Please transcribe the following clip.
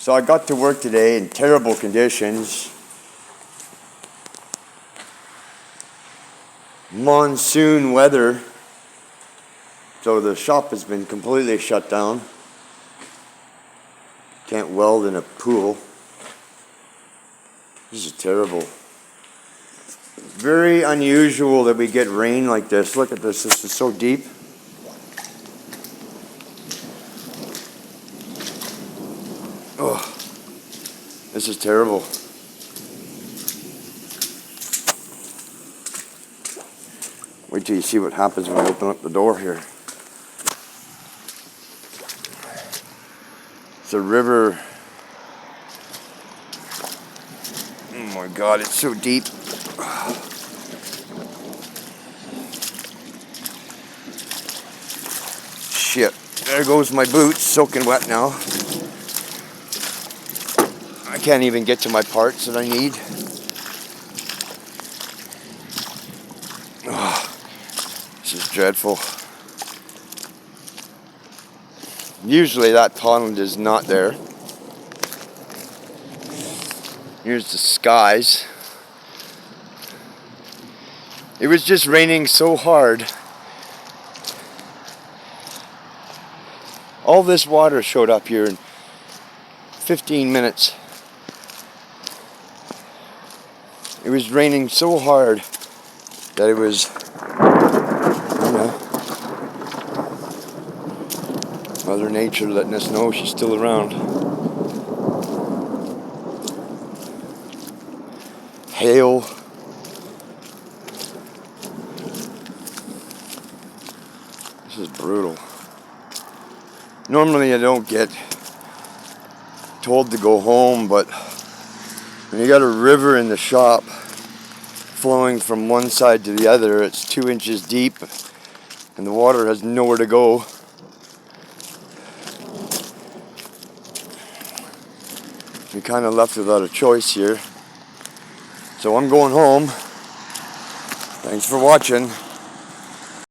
So I got to work today in terrible conditions. Monsoon weather. So the shop has been completely shut down. Can't weld in a pool. This is terrible. Very unusual that we get rain like this. Look at this. This is so deep. Oh, this is terrible. Wait till you see what happens when I open up the door here. It's a river. Oh my God, it's so deep. Shit, there goes my boots, soaking wet now. I can't even get to my parts that I need. Oh, this is dreadful. Usually that pond is not there. Here's the skies. It was just raining so hard. All this water showed up here in 15 minutes. It was raining so hard that it was, Mother Nature letting us know she's still around. Hail. This is brutal. Normally I don't get told to go home, but when you got a river in the shop flowing from one side to the other, it's 2 inches deep and the water has nowhere to go. You're kind of left without a choice here. So I'm going home. Thanks for watching.